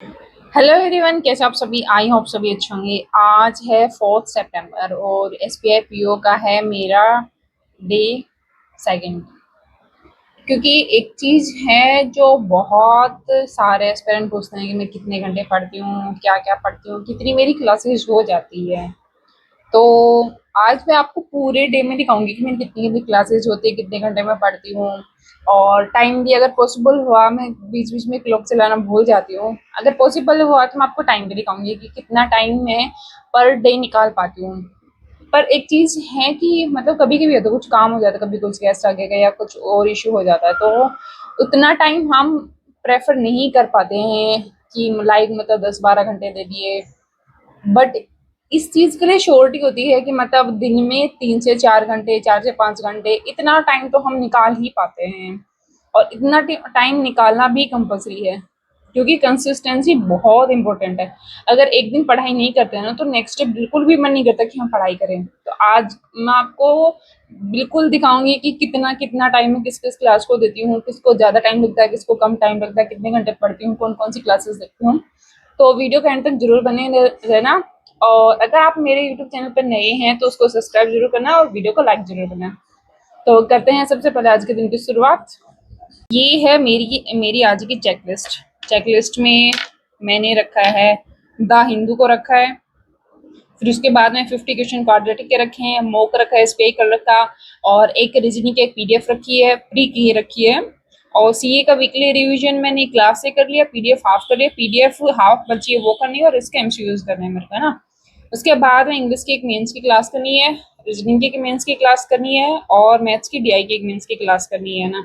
Hello everyone, कैसे आप सभी। आई होप सभी अच्छे होंगे। आज है 4 सितंबर और एसबीआई पीओ का है मेरा डे सेकंड। क्योंकि एक चीज़ है जो बहुत सारे एस्पिरेंट पूछते हैं कि मैं कितने घंटे पढ़ती हूँ, क्या क्या पढ़ती हूँ, कितनी मेरी क्लासेस हो जाती है। तो आज मैं आपको पूरे डे में दिखाऊंगी कि मेरी कितनी भी क्लासेस होती है, कितने घंटे मैं पढ़ती हूँ। और टाइम भी अगर पॉसिबल हुआ, मैं बीच बीच में क्लॉक चलाना भूल जाती हूँ। अगर पॉसिबल हुआ तो मैं आपको टाइम भी दिखाऊंगी कि कितना टाइम मैं पर डे निकाल पाती हूँ। पर एक चीज़ है कि मतलब कभी कभी होता है, कुछ काम हो जाता है, कभी कुछ गेस्ट आ गया या कुछ और इशू हो जाता है, तो उतना टाइम हम प्रेफर नहीं कर पाते हैं कि लाइक मतलब 10-12 घंटे दे दिए। बट इस चीज के लिए श्योरिटी होती है कि मतलब दिन में 3 से 4 घंटे, 4 से 5 घंटे, इतना टाइम तो हम निकाल ही पाते हैं। और इतना टाइम निकालना भी कंपलसरी है, क्योंकि कंसिस्टेंसी बहुत इंपॉर्टेंट है। अगर एक दिन पढ़ाई नहीं करते हैं ना, तो नेक्स्ट डे बिल्कुल भी मन नहीं करता कि हम पढ़ाई करें। तो आज मैं आपको बिल्कुल दिखाऊंगी कि कितना कितना टाइम मैं किस किस क्लास को देती हूँ, किसको ज्यादा टाइम लगता है, किसको कम टाइम लगता है, कितने घंटे पढ़ती हूँ, कौन कौन सी क्लासेस देखती हूँ। तो वीडियो के एंड तक जरूर बने रहना। और अगर आप मेरे यूट्यूब चैनल पर नए हैं तो उसको सब्सक्राइब जरूर करना और वीडियो को लाइक जरूर करना। तो करते हैं सबसे पहले आज के दिन की शुरुआत। ये है मेरी मेरी आज की चेकलिस्ट। चेकलिस्ट में मैंने रखा है द हिंदू को रखा है। फिर उसके बाद में 50 क्वेश्चन क्वाड्रेटिक के रखे हैं, मॉक रखा है, स्पे कलर का, और एक रीजनिंग की एक पीडीएफ रखी है, प्री की रखी है। और सीए का वीकली रिवीजन मैंने क्लास से कर लिया, पीडीएफ हाफ कर लिया, पीडीएफ हाफ बची है वो करनी है, और इसके एमसीक्यूज करने हैं मेरे को, है ना। उसके बाद में इंग्लिश की एक मेंस की क्लास करनी है, रीजनिंग की एक मेंस की क्लास करनी है, और मैथ्स की डीआई की एक मेंस की क्लास करनी है ना।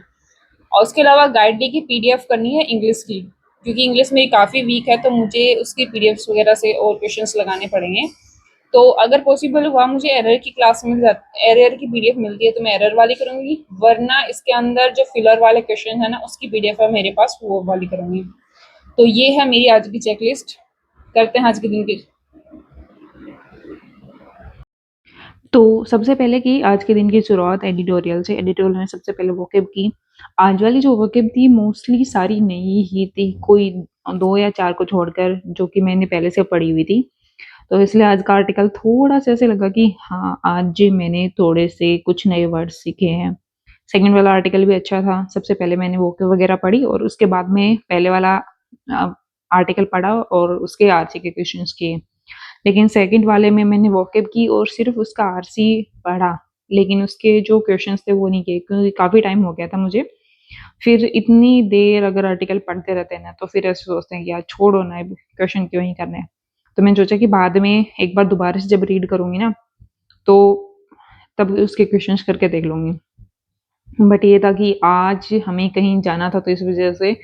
और उसके अलावा गाइड डी की पीडीएफ करनी है इंग्लिश की, क्योंकि इंग्लिश मेरी काफ़ी वीक है, तो मुझे उसकी पीडीएफ वगैरह से और क्वेश्चंस लगाने पड़ेंगे। तो अगर पॉसिबल हुआ मुझे एरर की क्लास मिल जाती, एरर की पीडीएफ मिलती है तो मैं एरर वाली करूंगी, वरना इसके अंदर जो फिलर वाले क्वेश्चन है ना, उसकी पीडीएफ है मेरे पास, वो वाली करूंगी। तो ये है मेरी आज की चेकलिस्ट। करते हैं आज के दिन की। तो सबसे पहले की आज के दिन की शुरुआत एडिटोरियल से। एडिटोरियल में सबसे पहले वोकेब की। आज वाली जो वोकेब थी मोस्टली सारी नई ही थी, कोई 2 या 4 को छोड़कर, जो कि मैंने पहले से पढ़ी हुई थी। तो इसलिए आज का आर्टिकल थोड़ा सा ऐसे लगा कि हाँ, आज मैंने थोड़े से कुछ नए वर्ड सीखे हैं। सेकंड वाला आर्टिकल भी अच्छा था। सबसे पहले मैंने वोकेब वगैरह पढ़ी और उसके बाद में पहले वाला आर्टिकल पढ़ा और उसके आरसी के क्वेश्चंस किए। लेकिन सेकंड वाले में मैंने वॉकअप की और सिर्फ उसका आरसी पढ़ा, लेकिन उसके जो क्वेश्चंस थे वो नहीं किए, क्योंकि काफ़ी टाइम हो गया था मुझे। फिर इतनी देर अगर आर्टिकल पढ़ते रहते हैं ना, तो फिर ऐसे सोचते हैं कि यार छोड़ो ना, क्वेश्चन क्यों ही करने हैं। तो मैंने सोचा कि बाद में एक बार दोबारा से जब रीड करूंगी ना, तो तब उसके क्वेश्चंस करके देख लूंगी। बट ये था कि आज हमें कहीं जाना था, तो इस वजह से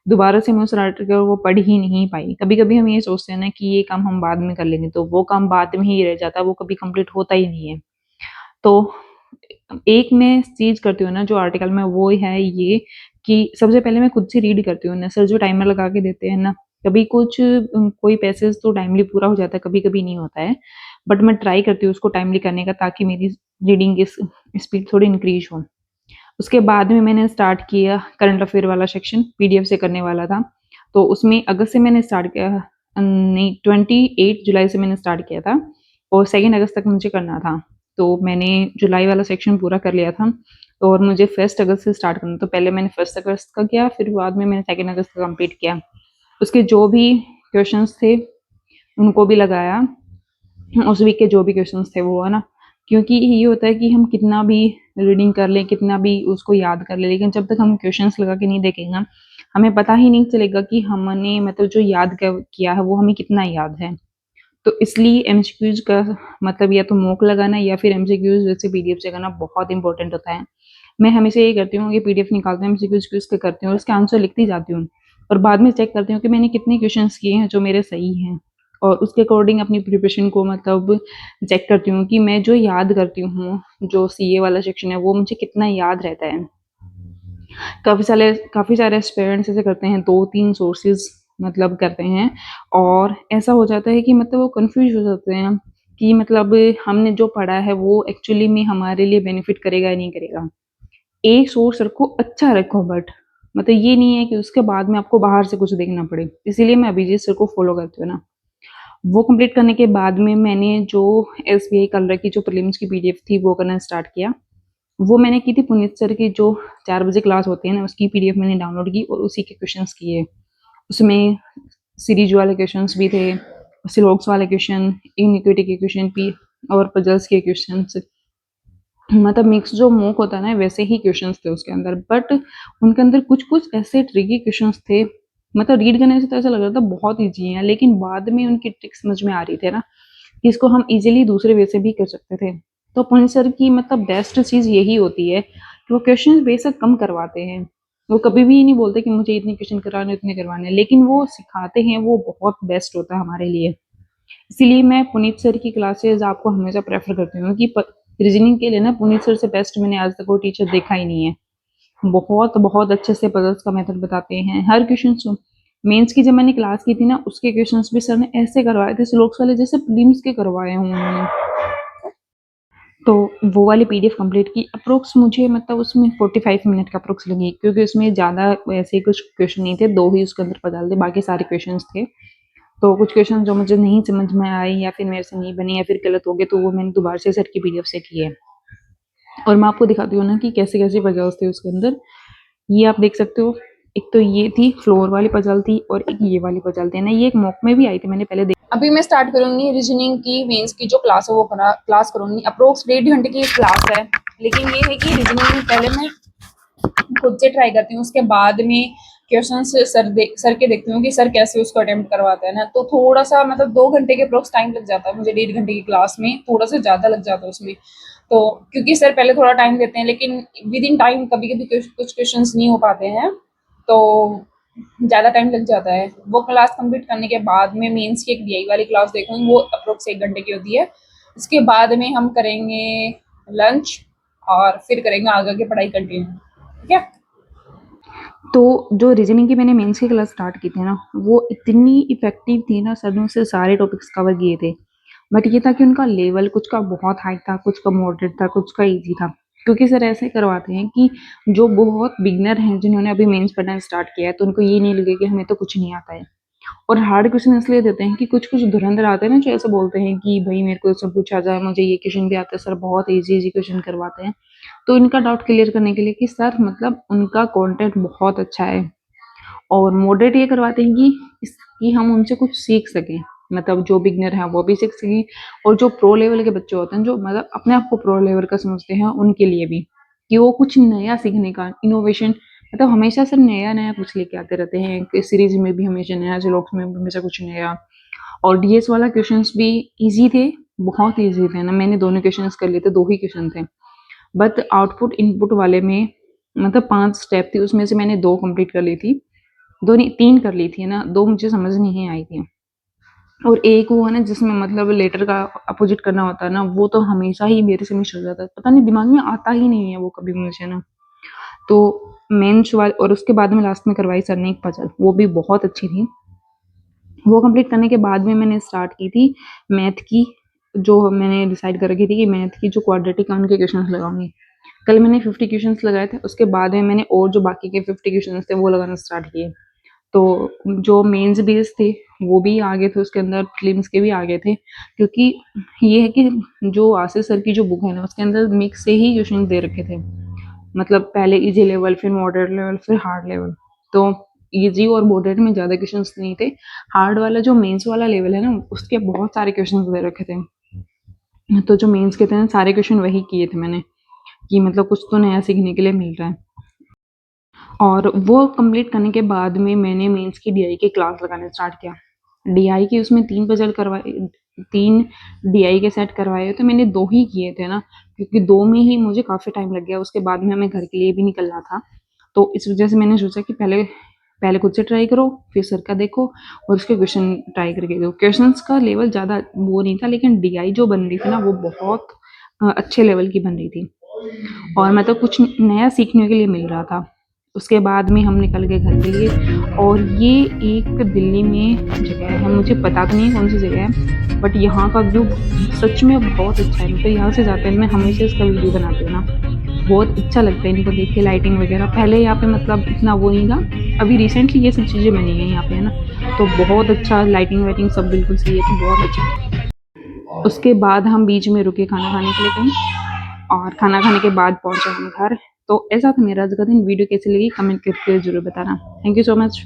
दोबारा से मैं उस आर्टिकल को पढ़ ही नहीं पाई। कभी कभी हम ये सोचते हैं ना कि ये काम हम बाद में कर लेंगे, तो वो काम बाद में ही रह जाता है, वो कभी कंप्लीट होता ही नहीं है। तो एक मैं चीज करती हूँ ना जो आर्टिकल में, वो है ये कि सबसे पहले मैं खुद से रीड करती हूँ ना। सर जो टाइमर लगा के देते हैं ना, कभी कुछ कोई पैसेज तो टाइमली पूरा हो जाता है, कभी कभी नहीं होता है। बट मैं ट्राई करती हूँ उसको टाइमली करने का, ताकि मेरी रीडिंग की स्पीड थोड़ी इंक्रीज हो। उसके बाद में मैंने स्टार्ट किया करंट अफेयर वाला सेक्शन, पीडीएफ से करने वाला था। तो उसमें अगस्त से मैंने स्टार्ट किया, नहीं 28 जुलाई से मैंने स्टार्ट किया था, और 2 अगस्त तक मुझे करना था। तो मैंने जुलाई वाला सेक्शन पूरा कर लिया था, और मुझे 1 अगस्त से स्टार्ट करना। तो पहले मैंने 1 अगस्त का किया, फिर बाद में मैंने 2 अगस्त का कंप्लीट किया। उसके जो भी क्वेश्चंस थे उनको भी लगाया, उस वीक के जो भी क्वेश्चंस थे वो, है ना। क्योंकि ये होता है कि हम कितना भी रीडिंग कर लें, कितना भी उसको याद कर लें, लेकिन जब तक हम क्वेश्चंस लगा के नहीं देखेंगे ना, हमें पता ही नहीं चलेगा कि हमने मतलब जो याद किया है वो हमें कितना याद है। तो इसलिए एमसीक्यूज का मतलब या तो मॉक लगाना या फिर एमसीक्यूज जैसे पीडीएफ से करना बहुत इंपॉर्टेंट होता है। मैं हमेशा ये करती हूँ कि पीडीएफ निकालती हूँ, एमसीक्यूज के करती हूँ और उसके आंसर लिखती जाती हूँ, और बाद में चेक करती हूँ कि मैंने कितने क्वेश्चन किए हैं जो मेरे सही हैं, और उसके अकॉर्डिंग अपनी प्रिपरेशन को मतलब चेक करती हूँ कि मैं जो याद करती हूँ, जो सीए वाला सेक्शन है वो मुझे कितना याद रहता है। काफ़ी सारे एस्पिरेंट्स ऐसे करते हैं, 2-3 सोर्सेज मतलब करते हैं, और ऐसा हो जाता है कि मतलब वो कंफ्यूज हो जाते हैं कि मतलब हमने जो पढ़ा है वो एक्चुअली में हमारे लिए बेनिफिट करेगा या नहीं करेगा। एक सोर्स रखो, अच्छा रखो, बट मतलब ये नहीं है कि उसके बाद में आपको बाहर से कुछ देखना पड़े, इसीलिए मैं अभिजीत सर को फॉलो करती हूँ ना। वो कंप्लीट करने के बाद में मैंने जो एसबीआई कलर की जो प्रीलिम्स की पीडीएफ थी वो करना स्टार्ट किया। वो मैंने की थी पुनीत सर की जो 4 बजे क्लास होती है ना, उसकी पीडीएफ मैंने डाउनलोड की और उसी के क्वेश्चंस किए। उसमें सीरीज वाले क्वेश्चंस भी थे, सिलोक्स वाले क्वेश्चन, इनइक्विटी के क्वेश्चन भी और पजल्स के क्वेश्चंस। मतलब मिक्स जो मॉक होता है ना वैसे ही क्वेश्चंस थे उसके अंदर, बट उनके अंदर कुछ-कुछ ऐसे ट्रिकी क्वेश्चंस थे, मतलब रीड करने से तो ऐसा लग रहा था बहुत ईज़ी है, लेकिन बाद में उनकी ट्रिक्स समझ में आ रही थी ना, कि इसको हम ईज़िली दूसरे वे से भी कर सकते थे। तो पुनीत सर की मतलब बेस्ट चीज़ यही होती है कि वो क्वेश्चंस बेशक कम करवाते हैं। वो कभी भी ये नहीं बोलते कि मुझे इतने क्वेश्चन कराने, इतने करवाने हैं, लेकिन वो सिखाते हैं, वो बहुत बेस्ट होता है हमारे लिए। इसीलिए मैं पुनीत सर की क्लासेस आपको हमेशा प्रेफर करती हूँ कि रीजनिंग के लिए ना पुनीत सर से बेस्ट मैंने आज तक कोई टीचर देखा ही नहीं है। बहुत बहुत अच्छे से पजल्स का मेथड बताते हैं, हर क्वेश्चन मेंस की जब मैंने क्लास की थी ना उसके क्वेश्चंस भी सर ने ऐसे करवाए थे स्लोक्स वाले जैसे प्रीलिम्स के करवाए हों उन्होंने। तो वो वाली पीडीएफ कंप्लीट की, अप्रोक्स मुझे मतलब उसमें 45 मिनट का अप्रोक्स लगी, क्योंकि उसमें ज़्यादा ऐसे कुछ क्वेश्चन नहीं थे, 2 ही उसके अंदर पजल थे, बाकी सारे क्वेश्चंस थे। तो कुछ क्वेश्चन जो मुझे नहीं समझ में आए या फिर मेरे से नहीं बने या फिर गलत हो गए, तो वो मैंने दोबारा से सर की पीडीएफ से किए। और मैं आपको दिखाती हूँ ना कि कैसे-कैसे पजल्स थे उसके अंदर। ये आप देख सकते हो, एक तो ये थी फ्लोर वाली पजल थी और एक ये वाली पजल थी ना, ये एक मॉक में भी आई थी, मैंने पहले अभी मैं स्टार्ट करूंगी रीजनिंग की मेंस की जो क्लास है वो क्लास करूंगी। अप्रोक्स 1.5 घंटे की क्लास है, लेकिन ये है कि रीजनिंग में पहले मैं खुद से ट्राई करती हूँ, उसके बाद में क्वेश्चन सर के देखती हूँ कि सर कैसे उसको अटेम्प्ट करवाते हैं ना। तो थोड़ा सा मतलब 2 घंटे के अप्रोक्स टाइम लग जाता है मुझे, 1.5 घंटे की क्लास में थोड़ा सा ज़्यादा लग जाता है उसमें। तो क्योंकि सर पहले थोड़ा टाइम देते हैं, लेकिन विद इन टाइम कभी कभी कुछ क्वेश्चन नहीं हो पाते हैं, तो ज़्यादा टाइम लग जाता है। वो क्लास कंप्लीट करने के बाद में मेंस की एक डीआई वाली क्लास देखूंगी, वो अप्रोक्स 1 घंटे की होती है। उसके बाद में हम करेंगे लंच और फिर करेंगे आगे की पढ़ाई कंटिन्यू। ठीक है। तो जो रीजनिंग की मैंने मेंस की क्लास स्टार्ट की थी ना, वो इतनी इफेक्टिव थी ना, सर ने उससे सारे टॉपिक्स कवर किए थे। बट ये था कि उनका लेवल कुछ का बहुत हाई था, कुछ का मॉडरेट था, कुछ का ईजी था, क्योंकि सर ऐसे करवाते हैं कि जो बहुत बिगनर हैं जिन्होंने अभी मेंस पढ़ना स्टार्ट किया है, तो उनको ये नहीं लगे कि हमें तो कुछ नहीं आता है। और हार्ड क्वेश्चन इसलिए देते हैं कि कुछ-कुछ धुरंधर आते हैं ना, जो ऐसे बोलते हैं कि भई मेरे को सब कुछ आता है, मुझे ये क्वेश्चन भी आता है, सर बहुत ईज़ी-ईज़ी क्वेश्चन करवाते हैं। तो इनका डाउट क्लियर करने के लिए कि सर मतलब उनका कंटेंट बहुत अच्छा है और मॉडरेट ये करवाते हैं कि हम उनसे कुछ सीख सकें। मतलब जो बिगिनर हैं वो भी सीख सकें और जो प्रो लेवल के बच्चे होते हैं, जो मतलब अपने आप को प्रो लेवल का समझते हैं, उनके लिए भी, कि वो कुछ नया सीखने का इनोवेशन, मतलब हमेशा से नया-नया कुछ लेके आते रहते हैं, कि सीरीज़ में भी हमेशा नया, ज़ेरोक्स में भी हमेशा कुछ नया। और डीएस वाला क्वेश्चंस भी ईज़ी थे, बहुत ईज़ी थे ना, मैंने दोनों क्वेश्चंस कर लिए थे, 2 ही क्वेश्चन थे। बट आउटपुट इनपुट वाले में मतलब 5 स्टेप थी, उसमें से मैंने 2 कंप्लीट कर ली थी। 2 नहीं 3 कर ली थी ना, 2 मुझे समझ नहीं आई थी। और एक वो है ना जिसमें मतलब लेटर का अपोजिट करना होता है ना, वो तो हमेशा ही मेरे से मिस हो जाता है। पता नहीं दिमाग में आता ही नहीं है वो कभी मुझे ना। तो मेंस वाल और उसके बाद में लास्ट में करवाई सर ने एक पजल, वो भी बहुत अच्छी थी। वो कंप्लीट करने के बाद में मैंने स्टार्ट की थी मैथ की, जो मैंने डिसाइड कर रखी थी कि मैथ की जो क्वाड्रेटिक है उनके क्वेश्चंस लगाऊंगी। कल मैंने 50 क्वेश्चंस लगाए थे, उसके बाद में मैंने और जो बाकी के 50 क्वेश्चंस थे वो लगाना स्टार्ट किए। तो जो मेंस बेस थे वो भी आ गए थे उसके अंदर, प्रीलिम्स के भी आ गए थे, क्योंकि ये है कि जो आसिफ सर की जो बुक है ना उसके अंदर मिक्स से ही क्वेश्चन दे रखे थे, मतलब पहले इजी लेवल, फिर मॉडरेट लेवल, फिर हार्ड लेवल। तो इजी और मॉडरेट में ज़्यादा क्वेश्चंस नहीं थे, हार्ड वाला जो मेंस वाला लेवल है ना उसके बहुत सारे क्वेश्चंस दे रखे थे। तो जो मेंस के थे ना सारे क्वेश्चन वही किए थे मैंने, कि मतलब कुछ तो नया सीखने के लिए मिल रहा है। और वो कंप्लीट करने के बाद में मैंने मेंस की डीआई की क्लास लगाना स्टार्ट किया। डीआई की उसमें 3 पजल करवाए, 3 डीआई के सेट करवाए तो मैंने 2 ही किए थे ना, क्योंकि 2 में ही मुझे काफ़ी टाइम लग गया, उसके बाद में हमें घर के लिए भी निकलना था। तो इस वजह से मैंने सोचा कि पहले पहले खुद से ट्राई करो, फिर सर का देखो और उसके क्वेश्चन ट्राई करके दो। क्वेश्चंस का लेवल ज़्यादा वो नहीं था, लेकिन डीआई जो बन रही थी ना वो बहुत अच्छे लेवल की बन रही थी और मतलब कुछ नया सीखने के लिए मिल रहा था। उसके बाद में हम निकल गए घर के लिए और ये एक दिल्ली में जगह है, मुझे पता तो नहीं कौन सी जगह है, बट यहाँ का व्यू सच में बहुत अच्छा है। मतलब यहाँ से जाते हैं मैं हमेशा इसका वीडियो बनाती हूँ ना, बहुत अच्छा लगता है इनको देख के, लाइटिंग वगैरह। पहले यहाँ पे मतलब इतना वो नहीं था, अभी रिसेंटली ये सब चीज़ें बनी हैं यहाँ पे, है ना। तो बहुत अच्छा लाइटिंग वाइटिंग सब बिल्कुल सही है, तो बहुत अच्छा। उसके बाद हम बीच में रुके खाना खाने के लिए कहीं, और खाना खाने के बाद पहुंचे हम घर। तो ऐसा था मेरा आज का दिन। वीडियो कैसी लगी कमेंट करके ज़रूर बताना। Thank you so much.